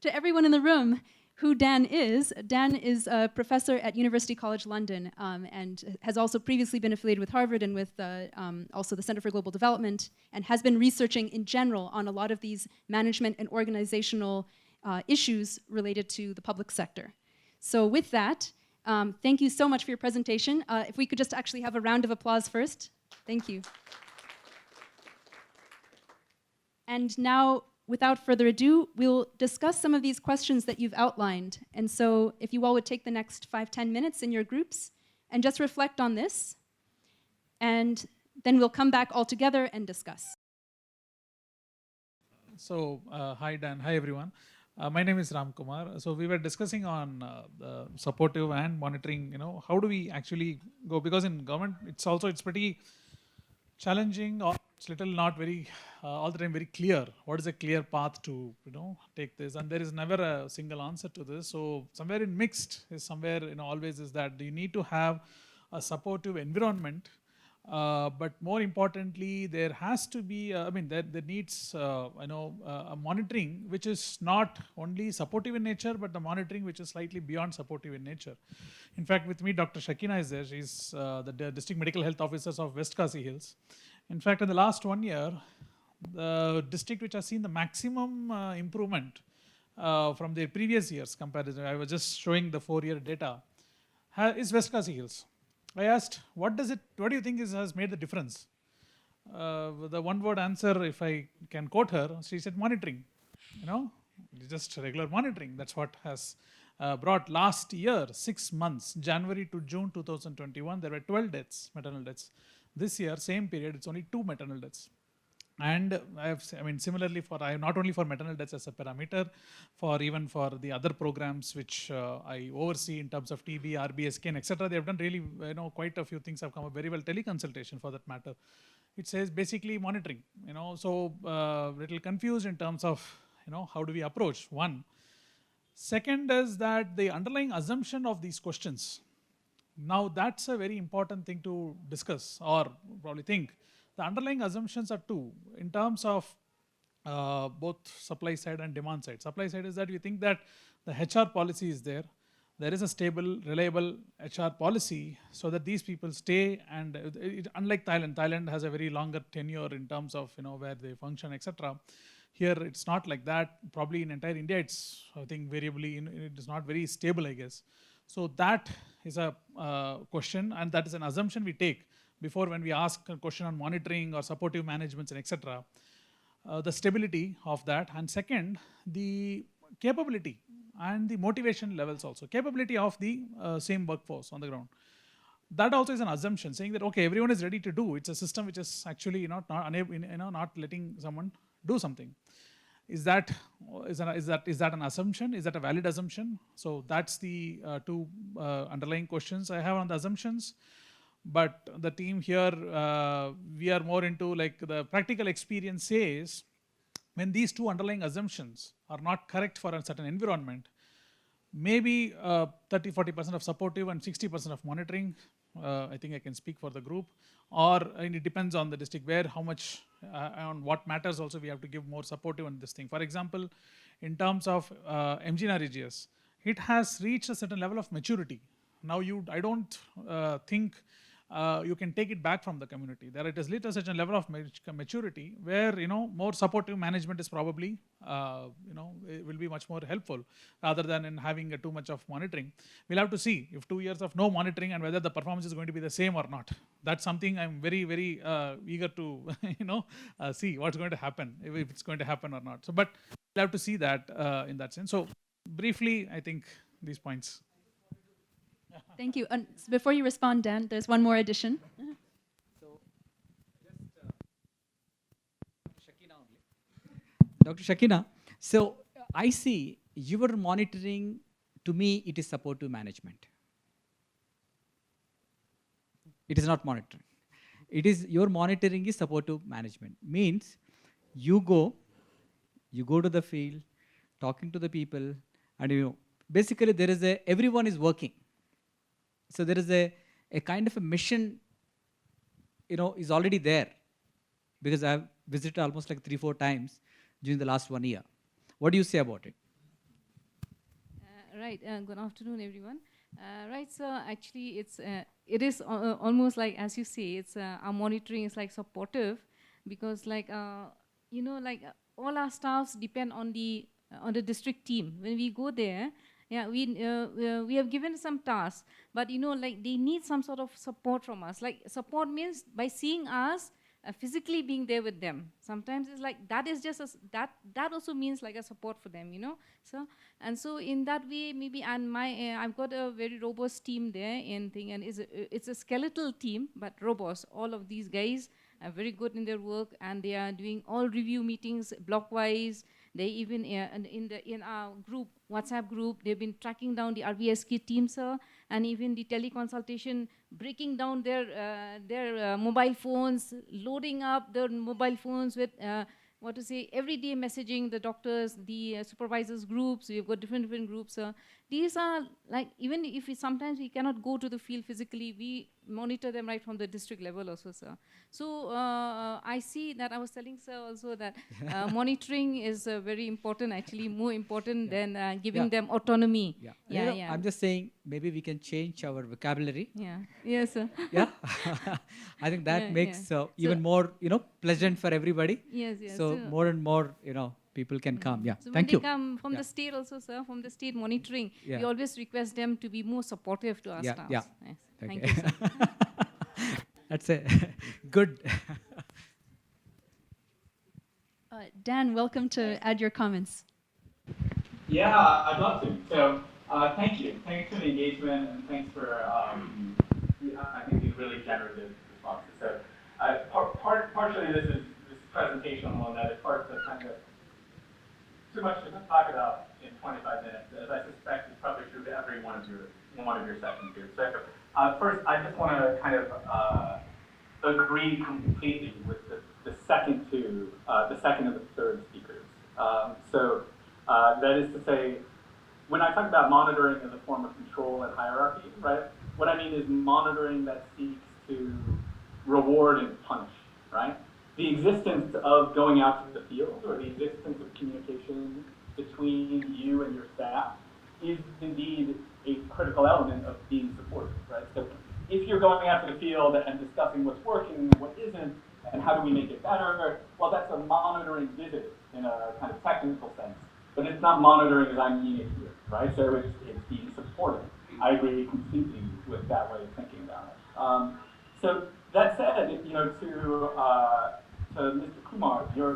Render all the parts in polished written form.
to everyone in the room who Dan is. Dan is a professor at University College London and has also previously been affiliated with Harvard and with also the Center for Global Development, and has been researching in general on a lot of these management and organizational issues related to the public sector. So with that, thank you so much for your presentation. If we could just actually have a round of applause first. Thank you. And now, without further ado, we'll discuss some of these questions that you've outlined. And so if you all would take the next 5-10 minutes in your groups and just reflect on this, and then we'll come back all together and discuss. So, hi Dan, hi everyone. My name is Ram Kumar. So we were discussing on the supportive and monitoring, how do we actually go, because in government, it's pretty challenging, or it's little not very, all the time very clear. What is a clear path to, take this? And there is never a single answer to this. So somewhere in mixed is somewhere, always is that you need to have a supportive environment. But more importantly, there has to be, there needs, a monitoring which is not only supportive in nature, but the monitoring which is slightly beyond supportive in nature. In fact, with me, Dr. Shakina is there. She's the District Medical Health Officers of West Khasi Hills. In fact, in the last 1 year, the district which has seen the maximum improvement from the previous years comparison, I was just showing the 4-year data, is West Khasi Hills. I asked, what do you think has made the difference? The one-word answer, if I can quote her, she said monitoring. Just regular monitoring. That's what has brought last year, 6 months, January to June 2021, there were 12 deaths, maternal deaths. This year, same period, it's only 2 maternal deaths. And similarly not only for maternal deaths as a parameter, even for the other programs which I oversee in terms of TB, RBSK, etc. They have done really, quite a few things have come up very well. Teleconsultation, for that matter, it says basically monitoring. So little confused in terms of how do we approach one. Second is that the underlying assumption of these questions. Now that's a very important thing to discuss or probably think. The underlying assumptions are two in terms of both supply side and demand side. Supply side is that we think that the HR policy is there. There is a stable, reliable HR policy so that these people stay, and unlike Thailand has a very longer tenure in terms of where they function, etc. Here it's not like that. Probably in entire India, it's I think variably it is not very stable, I guess. So that is a question, and that is an assumption we take before when we ask a question on monitoring or supportive management and etc. The stability of that, and second, the capability and the motivation levels also. Capability of the same workforce on the ground. That also is an assumption, saying that okay, everyone is ready to do. It's a system which is actually not letting someone do something. Is that an assumption? Is that a valid assumption? So that's the two underlying questions I have on the assumptions. But the team here, we are more into like the practical experience says, when these two underlying assumptions are not correct for a certain environment, maybe 30-40% of supportive and 60% of monitoring, I think I can speak for the group, or it depends on the district where, how much, on what matters also we have to give more supportive on this thing. For example, in terms of MGNREGS, it has reached a certain level of maturity. Now I don't think you can take it back from the community. There it has reached a certain level of maturity where more supportive management is probably it will be much more helpful rather than in having too much of monitoring. We'll have to see if 2 years of no monitoring and whether the performance is going to be the same or not. That's something I'm very, very eager to see what's going to happen, if it's going to happen or not. So, but we'll have to see that in that sense. So briefly, I think these points. Thank you. And before you respond, Dan, there's one more addition. So, just Shakina only. Dr. Shakina, so I see your monitoring, to me, it is supportive management. It is not monitoring. It is your monitoring is supportive management. Means you go to the field, talking to the people, and basically there is everyone is working. So there is a kind of a mission, is already there, because I have visited almost like 3-4 times during the last 1 year. What do you say about it? Right. Good afternoon, everyone. Right. So actually, it is almost like, as you say, it's our monitoring is like supportive, because like all our staffs depend on the district team. When we go there, yeah, we have given some tasks, but like they need some sort of support from us. Like support means by seeing us. Physically being there with them. Sometimes it's like that is just that also means like a support for them, so in that way maybe, and I've got a very robust team there in thing, and it's a skeletal team but robust. All of these guys are very good in their work, and they are doing all review meetings block wise. They even in our group, WhatsApp group, they've been tracking down the RVSK team, sir, and even the teleconsultation, breaking down their mobile phones, loading up their mobile phones with everyday messaging, the doctors, the supervisors groups. We've got different groups. These are like, even if sometimes we cannot go to the field physically, we monitor them right from the district level also, sir. So I see that I was telling sir also that monitoring is very important, actually more important than giving them autonomy. Yeah. I'm just saying maybe we can change our vocabulary. Yeah. Yes, sir. Yeah. I think that makes even more, pleasant for everybody. Yes. So more and more, people can come. Yeah. So Thank when you. they come from the state also, sir, from the state monitoring, we always request them to be more supportive to our staff. Yeah. Yes. Okay. Thank you, sir. That's a good. Dan, welcome to add your comments. Yeah, I'd love to. So thank you. Thanks for the engagement, and thanks for, I think, these really generative responses. So partially this presentation alone, that it's hard to kind of, too much to talk about in 25 minutes, as I suspect is probably true to every one of your sessions here. So first, I just want to kind of agree completely with the second and the third speakers. That is to say, when I talk about monitoring as a form of control and hierarchy, right, what I mean is monitoring that seeks to reward and punish, right? The existence of going out to the field, or the existence of communication between you and your staff, is indeed a critical element of being supportive, right? So if you're going out to the field and discussing what's working and what isn't, and how do we make it better, well, that's a monitoring visit in a kind of technical sense. But it's not monitoring as I mean it here, right? So it's being supportive. I agree completely with that way of thinking about it. So that said, to Mr. Kumar, your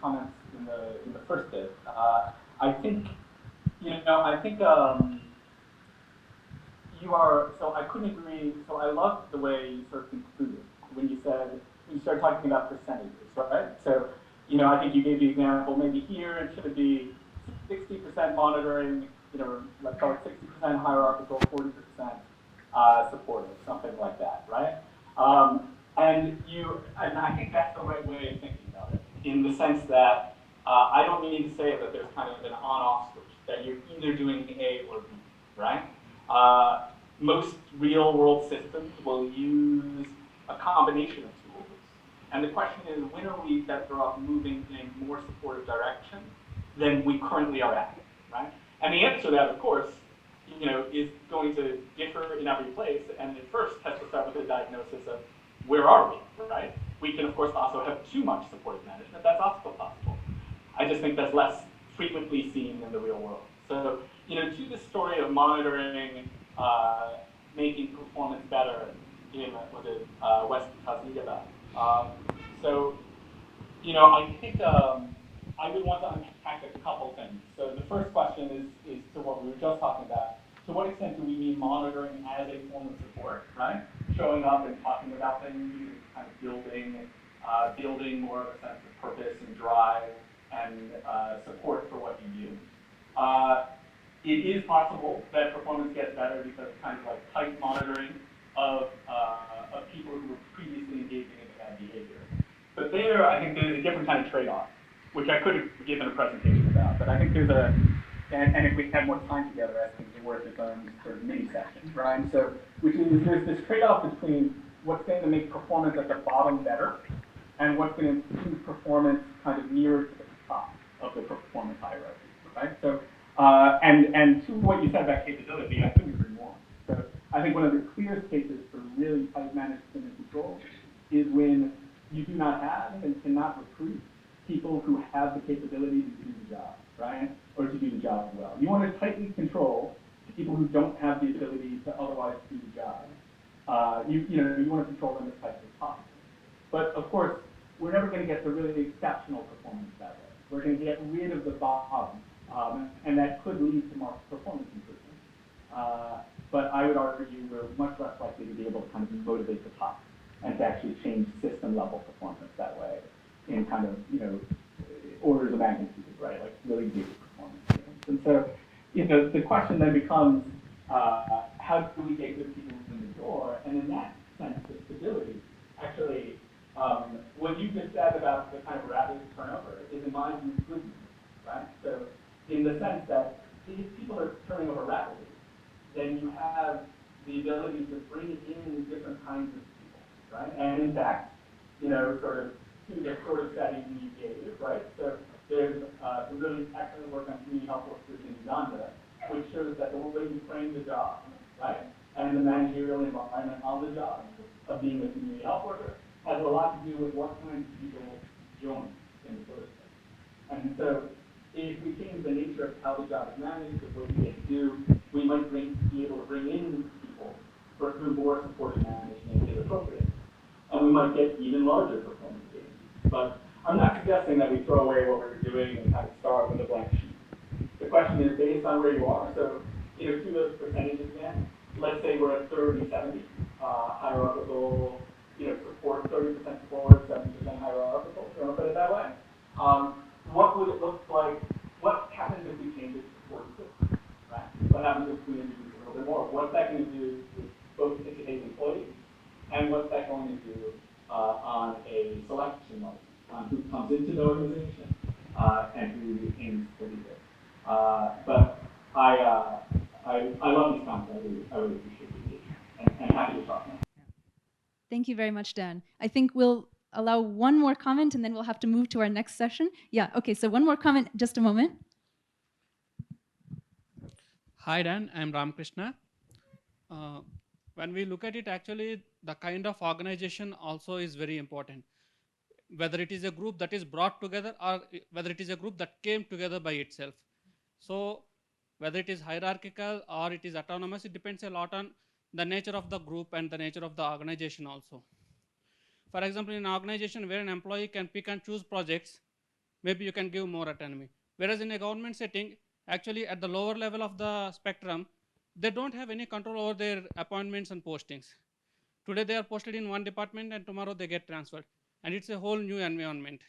comments in the first bit, I think you are. So I couldn't agree. So I love the way you sort of concluded when you started talking about percentages, right? So I think you gave the example. Maybe here it should be 60% monitoring. Let's call it 60% hierarchical, 40% supportive, something like that, right? And I think that's the right way of thinking about it, in the sense that I don't mean to say that there's kind of an on-off switch, that you're either doing A or B, right? Most real-world systems will use a combination of tools. And the question is, when are we better off moving in a more supportive direction than we currently are at, right? And the answer to that, of course, is going to differ in every place, and it first has to start with a diagnosis of where are we, right? We can, of course, also have too much supportive management. That's also possible. I just think that's less frequently seen in the real world. So, to the story of monitoring, making performance better in West Tasmania. I think I would want to unpack a couple things. So the first question is to what we were just talking about. To what extent do we mean monitoring as a form of support, right? Showing up and talking about things, kind of building more of a sense of purpose and drive and support for what you do. It is possible that performance gets better because kind of like tight monitoring of people who were previously engaging in bad behavior. But there, I think there's a different kind of trade-off, which I could have given a presentation about. But I think there's and if we had more time together, I think it's worth its own sort of mini session, right? So, which is there's this trade-off between what's going to make performance at the bottom better, and what's going to improve performance kind of nearer to the top of the performance hierarchy, right? So, And to what you said about capability, I couldn't agree more. So I think one of the clearest cases for really tight management and control is when you do not have and cannot recruit people who have the capability to do the job, right? Or to do the job well. You want to tightly control people who don't have the ability to otherwise do the job. You want to control them as tightly as possible. But of course, we're never going to get the really exceptional performance that way. We're going to get rid of the bottom, and that could lead to marked performance improvement. But I would argue we're much less likely to be able to kind of motivate the top and to actually change system level performance that way in kind of, orders of magnitude, right? Like really big performance gains. And so, the question then becomes, how do we get good people in the door? And in that sense, the stability, actually, what you just said about the kind of rapid turnover is in my view good news, right? So in the sense that if people are turning over rapidly, then you have the ability to bring in different kinds of people, right? And in fact, sort of to the sort of setting you gave, right? So there's some really excellent work on community health workers in Uganda, which shows that the way you frame the job, right, and the managerial environment on the job of being a community health worker has a lot to do with what kinds of people join in the first place. And so if we change the nature of how the job is managed, of what we get to do, we might be able to bring in people for whom more supported management is appropriate. And we might get even larger performance gains. But I'm not suggesting that we throw away what we're doing and kind of start with a blank sheet. The question is based on where you are. So, to those percentages again, let's say we're at 30-70, hierarchical, support 30% support, 70% hierarchical, if you want to put it that way. What would it look like? What happens if we change it to 46, right? What happens if we introduce a little bit more? What's that going to do with both today's employees, and what's that going to do on a selection level, on who comes into the organization and who aims to be there? But I love these comments. I really appreciate the engagement and happy to talk now. Thank you very much, Dan. I think we'll allow one more comment and then we'll have to move to our next session. Yeah, okay, so one more comment, just a moment. Hi Dan, I'm Ramakrishna. When we look at it, actually, the kind of organization also is very important. Whether it is a group that is brought together or whether it is a group that came together by itself. So whether it is hierarchical or it is autonomous, it depends a lot on the nature of the group and the nature of the organization also. For example, in an organization where an employee can pick and choose projects, maybe you can give more autonomy. Whereas in a government setting, actually at the lower level of the spectrum, they don't have any control over their appointments and postings. Today they are posted in one department and tomorrow they get transferred. And it's a whole new environment.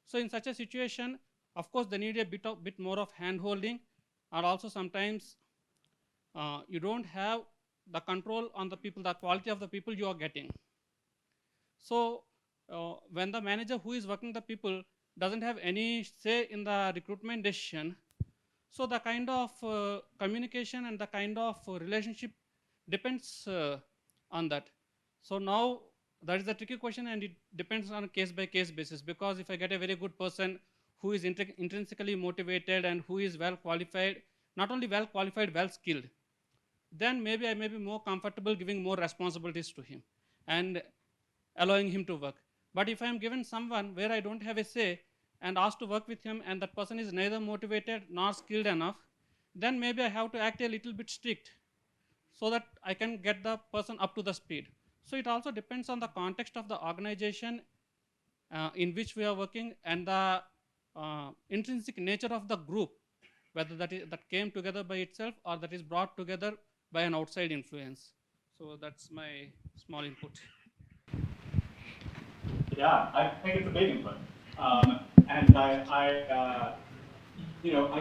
So in such a situation, of course, they need a bit more of hand-holding, and also sometimes you don't have the control on the people, the quality of the people you are getting. So when the manager who is working the people doesn't have any say in the recruitment decision, so the kind of communication and the kind of relationship depends on that. So now that is the tricky question, and it depends on a case-by-case basis, because if I get a very good person who is intrinsically motivated and who is well qualified, not only well qualified, well skilled, then maybe I may be more comfortable giving more responsibilities to him and allowing him to work. But if I am given someone where I don't have a say and asked to work with him, and that person is neither motivated nor skilled enough, then maybe I have to act a little bit strict so that I can get the person up to the speed. So it also depends on the context of the organization in which we are working and the intrinsic nature of the group, whether that came together by itself or that is brought together by an outside influence. So that's my small input. Yeah, I think it's a big input, and I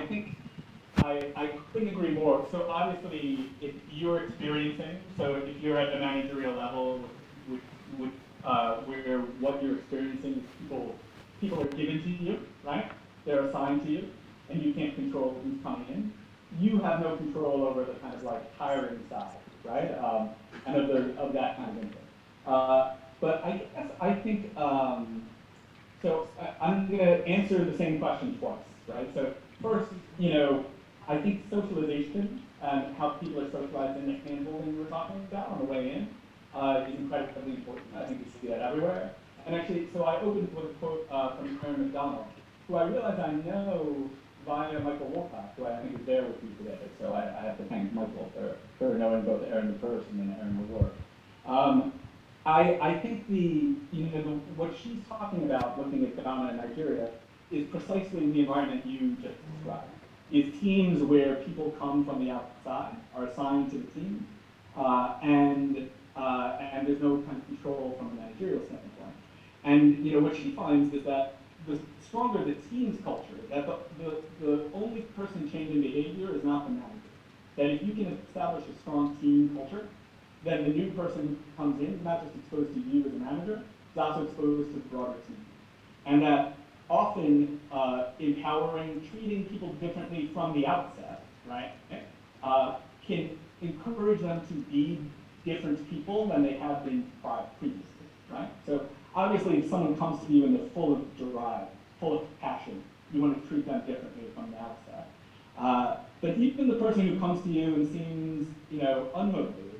think I couldn't agree more. So obviously, if you're experiencing, so if you're at the managerial level, where what you're experiencing is people are given to you, right? They're assigned to you, and you can't control who's coming in. You have no control over the kind of like hiring side, right? And of that kind of input. But I think, so I'm going to answer the same question twice, right? So first, I think socialization and how people are socialized in the handholding we're talking about on the way in is incredibly important. I think we see that everywhere. And actually, so I opened with a quote from Aaron McDonald, who I realize I know via Michael Wolcott, who I think is there with you today. So I have to thank Michael for knowing both Aaron the person and Aaron the work. I think what she's talking about, looking at Ghana and Nigeria, is precisely the environment you just described. Is teams where people come from the outside, are assigned to the team, and there's no kind of control from a managerial standpoint. And what she finds is that the stronger the team's culture, that the only person changing behavior is not the manager. That if you can establish a strong team culture, then the new person who comes in is not just exposed to you as a manager, is also exposed to the broader team. And that often empowering, treating people differently from the outset, right, can encourage them to be different people than they have been previously, right? So obviously, if someone comes to you and they're full of drive, full of passion, you want to treat them differently from the outset. But even the person who comes to you and seems, unmotivated,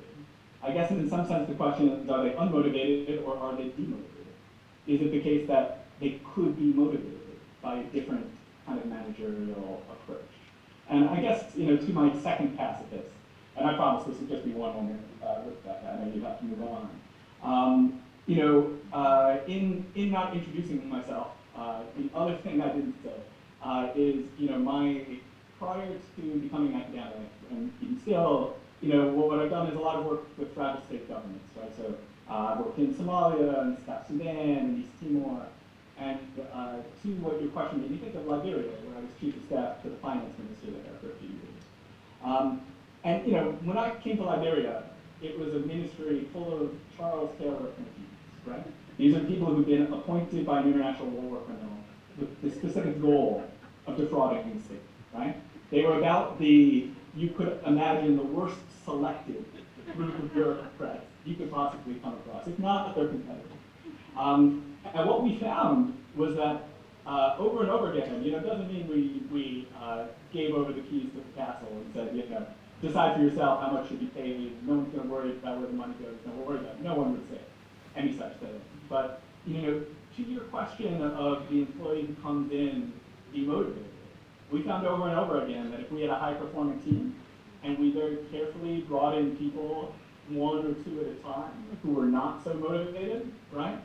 I guess in some sense the question is, are they unmotivated or are they demotivated? Is it the case that they could be motivated by a different kind of managerial approach? And I guess, to my second pass at this, and I promise this will just be one moment, Rebecca, I know you have to move on. In not introducing myself, the other thing I didn't say is, prior to becoming academic, and even still, what I've done is a lot of work with fragile state governments, right? So I worked in Somalia and South Sudan and East Timor, and to what your question made me think of Liberia, where I was chief of staff to the finance minister there for a few years. And when I came to Liberia, it was a ministry full of Charles Taylor appointees, right? These are people who've been appointed by an international war criminal with the specific goal of defrauding the state, right? They were about you could imagine the worst selected group of bureaucrats you could possibly come across, if not their competitors. And what we found was that over and over again, it doesn't mean we gave over the keys to the castle and said, decide for yourself how much should be paid. No one's going to worry about where the money goes. Don't worry about it. No one would say any such thing. But to your question of the employee who comes in demotivated, we found over and over again that if we had a high-performing team and we very carefully brought in people, one or two at a time, who were not so motivated, right?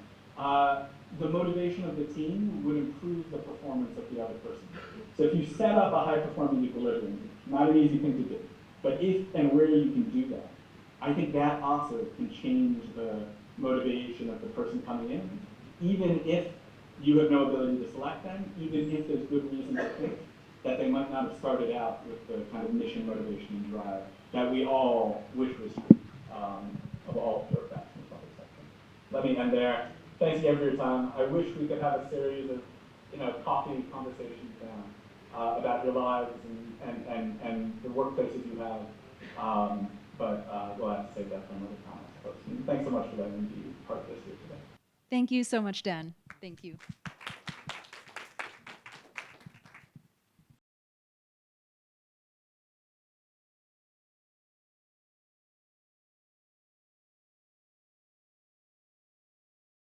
The motivation of the team would improve the performance of the other person. So if you set up a high-performing equilibrium, not an easy thing to do, but if and where you can do that, I think that also can change the motivation of the person coming in, even if you have no ability to select them, even if there's good reason to think that they might not have started out with the kind of mission, motivation, and drive that we all wish was true of all bureaucrats in the public sector. Let me end there. Thanks again for your time. I wish we could have a series of coffee conversations now about your lives and the workplaces you have, but we'll have to save that for another time, I suppose. And thanks so much for letting me be part of this here today. Thank you so much, Dan. Thank you.